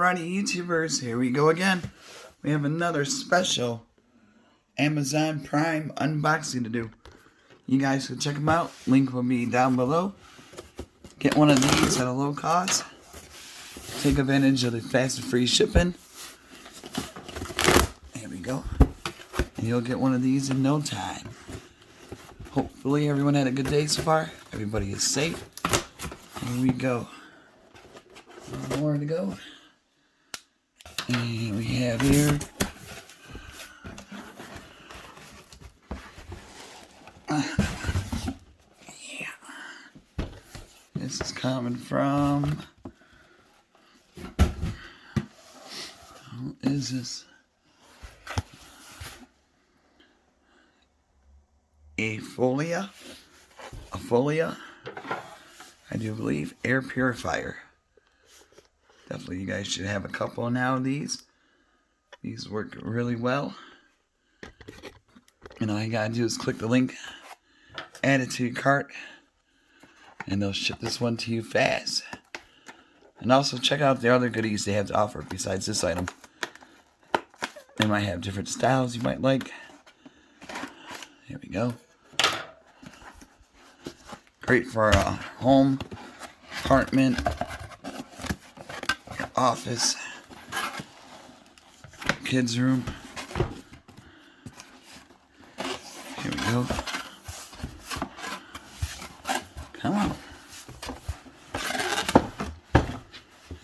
Alrighty, YouTubers, here we go again. We have another special Amazon Prime unboxing to do. You guys can check them out. Link will be down below. Get one of these at a low cost. Take advantage of the fast and free shipping. There we go. And you'll get one of these in no time. Hopefully everyone had a good day so far. Everybody is safe. Here we go. One more to go. And we have here this is coming from, what is this? AFLOIA, I do believe, air purifier. Definitely you guys should have a couple now of these. These work really well. And all you gotta do is click the link, add it to your cart, and they'll ship this one to you fast. And also check out the other goodies they have to offer besides this item. They might have different styles you might like. Here we go. Great for a home, apartment, your office, kids' room. Here we go. Come on.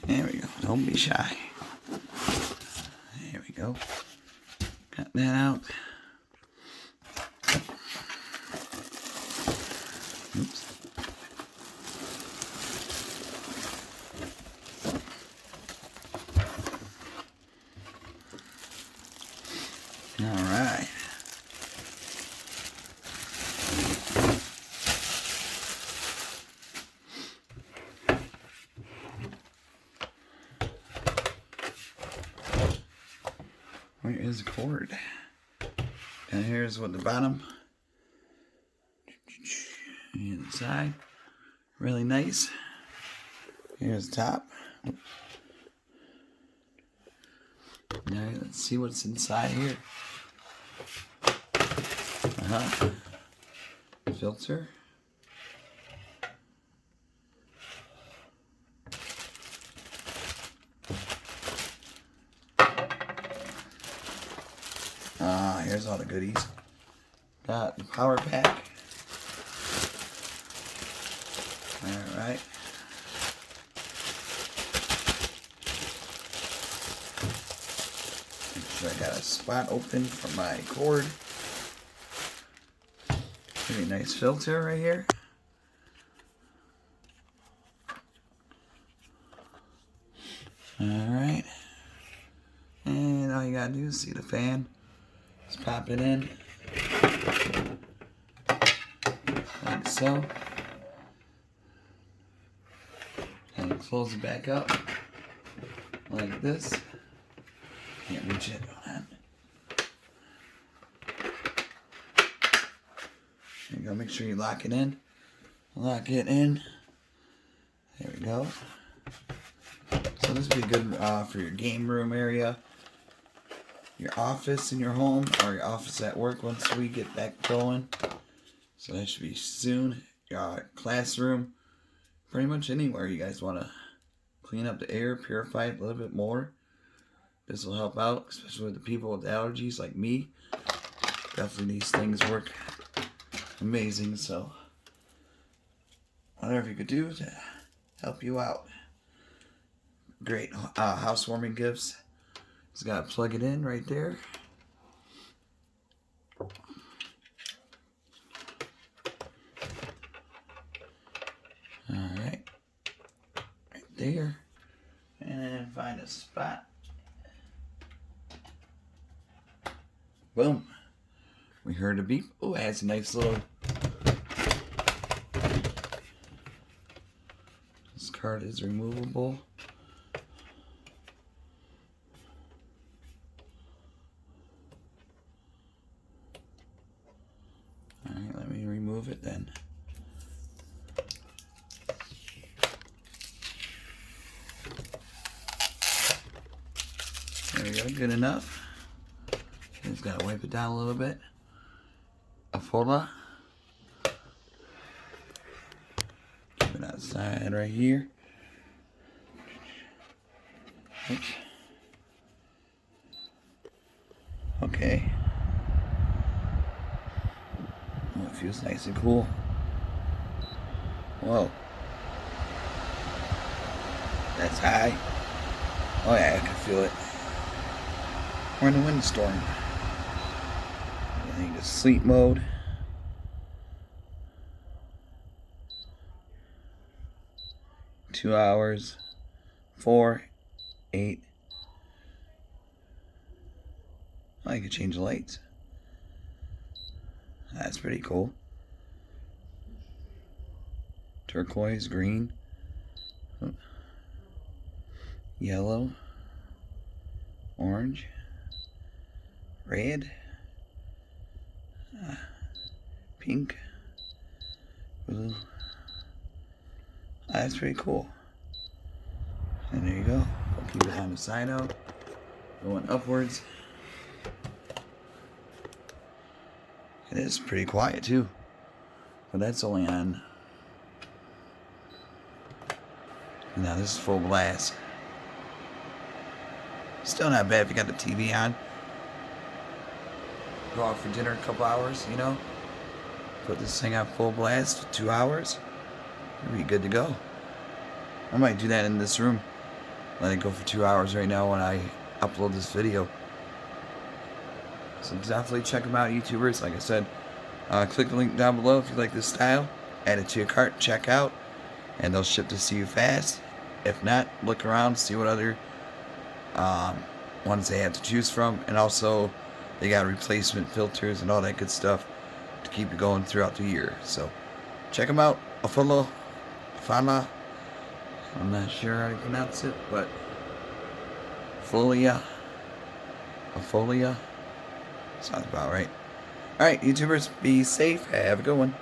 There we go. Don't be shy. There we go. Cut that out. Oops. All right. Where is the cord? And here's what the bottom and the side. Really nice. Here's the top. Alright, let's see what's inside here. Filter. Here's all the goodies. Got the power pack. Alright. Make sure I got a spot open for my cord. Pretty nice filter right here. Alright. And all you gotta do is see the fan. Just pop it in. Like so. And close it back up. Like this. Can't reach it. There you go. Make sure you lock it in. Lock it in. There we go. So this would be good for your game room area, your office in your home, or your office at work once we get back going. So that should be soon. Your classroom, pretty much anywhere you guys want to clean up the air, purify it a little bit more. This will help out, especially with the people with allergies like me. Definitely these things work amazing, so whatever you could do to help you out. Great housewarming gifts. Just gotta plug it in right there. Alright. Right there. And find a spot. Boom. We heard a beep. Oh, it has a nice little... This card is removable. Alright, let me remove it then. good enough. Just gotta wipe it down a little bit. AFLOIA. Keep it outside right here. Oops. Okay. Oh, it feels nice and cool. Whoa. That's high. Oh yeah, I can feel it. We're in a windstorm. I need to sleep mode. Two hours. 4, 8. Oh, I can change the lights. That's pretty cool. Turquoise, green, yellow, orange, red, pink, blue. That's pretty cool. And there you go. I'll keep it on the side out. Going upwards. It is pretty quiet too. But that's only on. Now this is full blast. Still not bad if you got the TV on. Go out for dinner a couple hours, you know. Put this thing on full blast for 2 hours. You'll be good to go. I might do that in this room. Let it go for 2 hours right now when I upload this video. So definitely check them out, YouTubers. Like I said, click the link down below if you like this style. Add it to your cart, check out, and they'll ship this to you fast. If not, look around, see what other ones they have to choose from. And also, they got replacement filters and all that good stuff to keep you going throughout the year. So check them out. AFLOIA. I'm not sure how to pronounce it, but AFLOIA. Sounds about right. Alright, YouTubers, be safe. Have a good one.